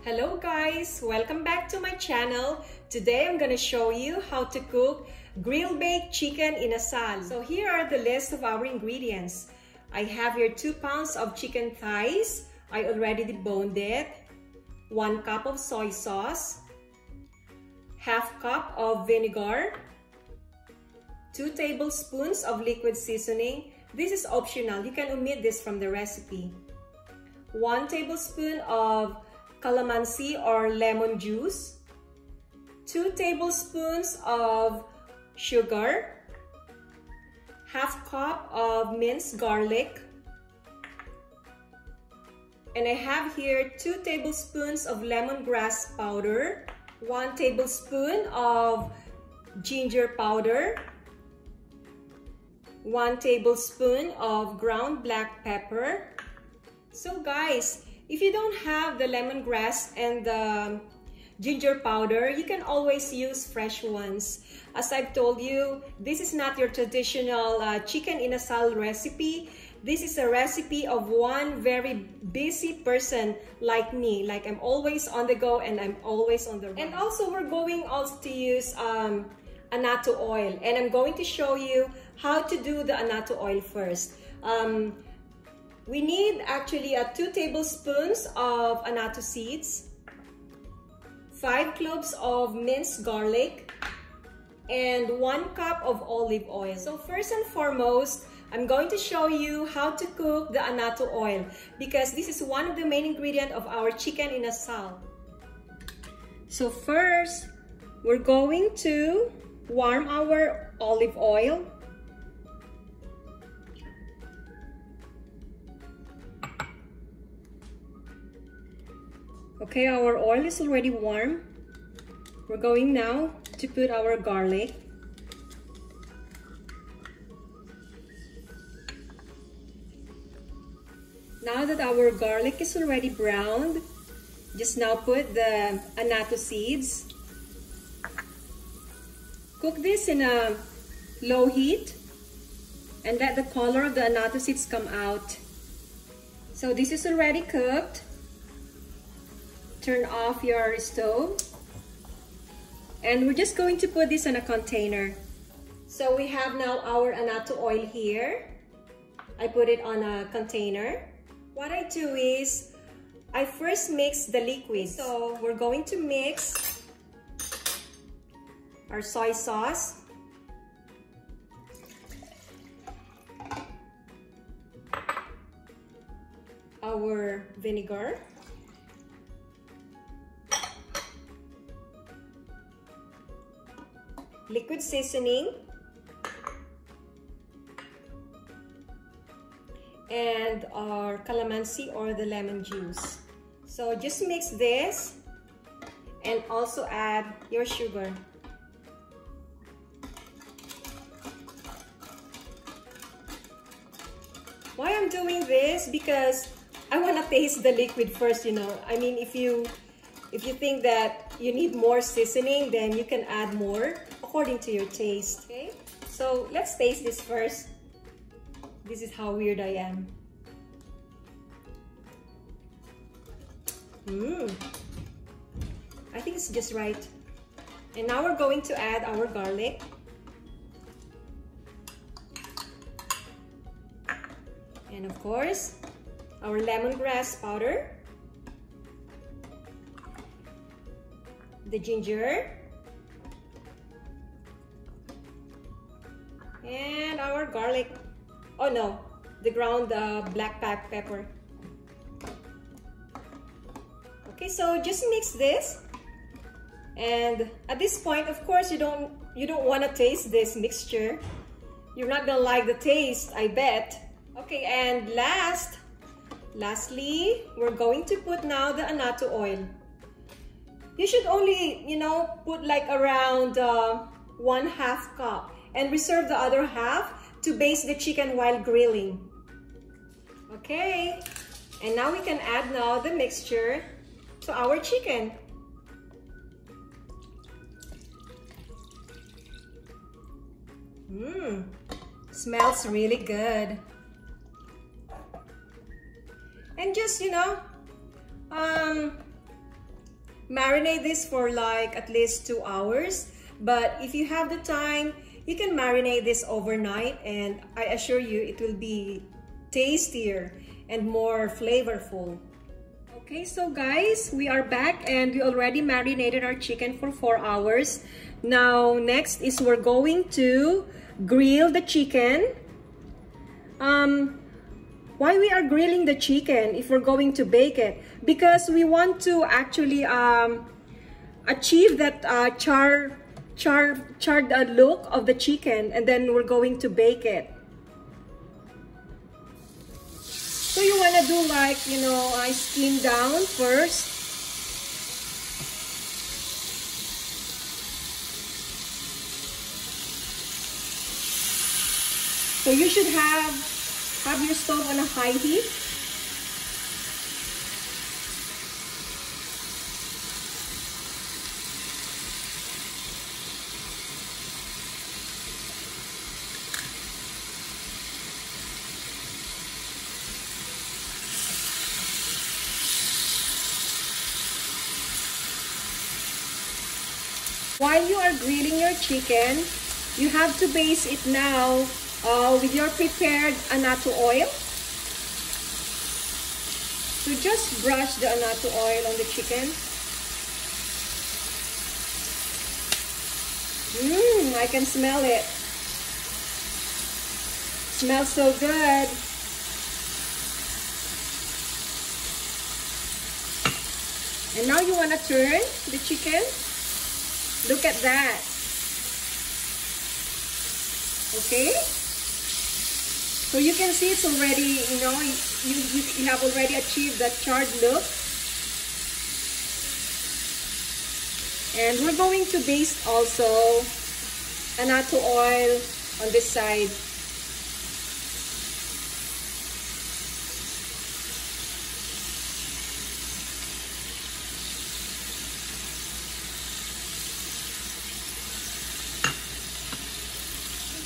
Hello guys, welcome back to my channel. Today I'm gonna show you how to cook grill baked chicken inasal. So here are the list of our ingredients. I have here 2 pounds of chicken thighs. I already deboned it. 1 cup of soy sauce. Half cup of vinegar. 2 tablespoons of liquid seasoning. This is optional. You can omit this from the recipe. 1 tablespoon of calamansi or lemon juice, 2 tablespoons of sugar, half cup of minced garlic, and I have here 2 tablespoons of lemongrass powder, 1 tablespoon of ginger powder, 1 tablespoon of ground black pepper. So guys, if you don't have the lemongrass and the ginger powder, you can always use fresh ones. As I've told you, this is not your traditional chicken inasal recipe. This is a recipe of one very busy person like me. Like I'm always on the go and I'm always on the run. And also we're going also to use Annato oil. And I'm going to show you how to do the Annato oil first. We need actually 2 tablespoons of Annato seeds, 5 cloves of minced garlic, and 1 cup of olive oil. So first and foremost, I'm going to show you how to cook the Annato oil because this is one of the main ingredients of our chicken inasal. So first, we're going to warm our olive oil. Okay, our oil is already warm. We're going now to put our garlic. Now that our garlic is already browned, just now put the Annato seeds. Cook this in a low heat and let the color of the Annato seeds come out. So this is already cooked. Turn off your stove and we're just going to put this in a container. So we have now our Annato oil here. I put it on a container. What I do is I first mix the liquid. So we're going to mix our soy sauce, our vinegar, liquid seasoning, and our calamansi or the lemon juice. So just mix this and also add your sugar. Why I'm doing this? Because I want to taste the liquid first, you know. I mean, if you think that you need more seasoning, then you can add more according to your taste. Okay, so let's taste this first. This is how weird I am. I think it's just right. And now we're going to add our garlic. And of course, our lemongrass powder, the ginger, and our garlic. Oh no, the ground black pepper. Okay, so just mix this. And at this point, of course, you don't want to taste this mixture. You're not gonna like the taste, I bet. Okay, and lastly, we're going to put now the Annato oil. You should only, put like around 1/2 cup and reserve the other half to baste the chicken while grilling. Okay, and now we can add now the mixture to our chicken. Smells really good. And just, marinate this for like at least 2 hours. But if you have the time, you can marinate this overnight, and I assure you it will be tastier and more flavorful. Okay, so guys, we are back and we already marinated our chicken for 4 hours. Now, next is we're going to grill the chicken. Why we are grilling the chicken if we're going to bake it? Because we want to actually achieve that charred look of the chicken, and then we're going to bake it. So you want to do like, you know, I skim down first. So you should have your stove on a high heat. While you are grilling your chicken, you have to baste it now with your prepared Annato oil. So just brush the Annato oil on the chicken. I can smell it. Smells so good. And now you want to turn the chicken. Look at that. Okay? So you can see it's already, you know, you have already achieved that charred look. And we're going to baste also Annato oil on this side.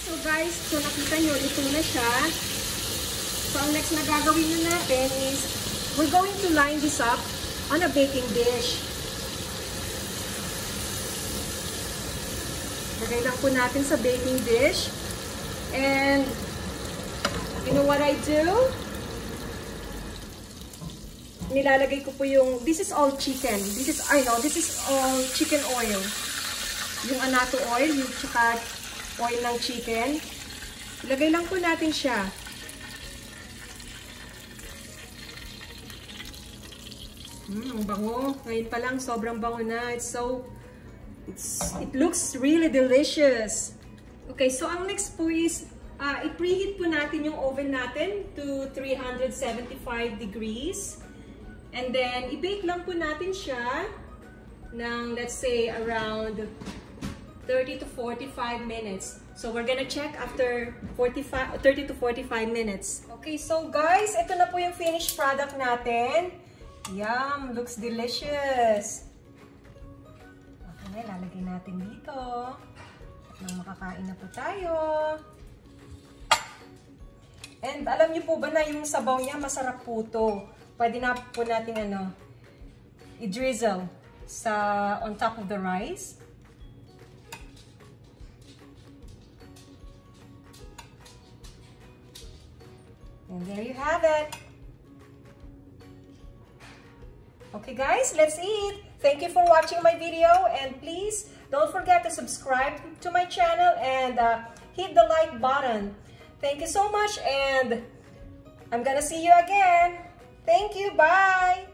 So guys, so nakita nyo, ito na siya. So ang next na gagawin natin is, we're going to line this up on a baking dish. Lagay lang po natin sa baking dish. And, you know what I do? Nilalagay ko po yung, this is all chicken. This is all chicken oil. Yung Annato oil, yung tsaka oil ng chicken. Ilagay lang po natin siya. Ang bango. Ngayon pa lang, sobrang bango na. It looks really delicious. Okay, so ang next po is, i-preheat po natin yung oven natin to 375 degrees. And then, i-bake lang po natin siya ng, let's say, around 30 to 45 minutes. So we're gonna check after 30 to 45 minutes. Okay, so guys, ito na po yung finished product natin. Yum! Looks delicious. Okay, lalagay natin dito. At nang makakain na po tayo. And alam niyo po ba na yung sabaw niya, masarap po to. Pwede na po natin i-drizzle on top of the rice. And there you have it. Okay guys, let's eat. Thank you for watching my video, and please don't forget to subscribe to my channel and hit the like button. Thank you so much, and I'm gonna see you again. Thank you, bye.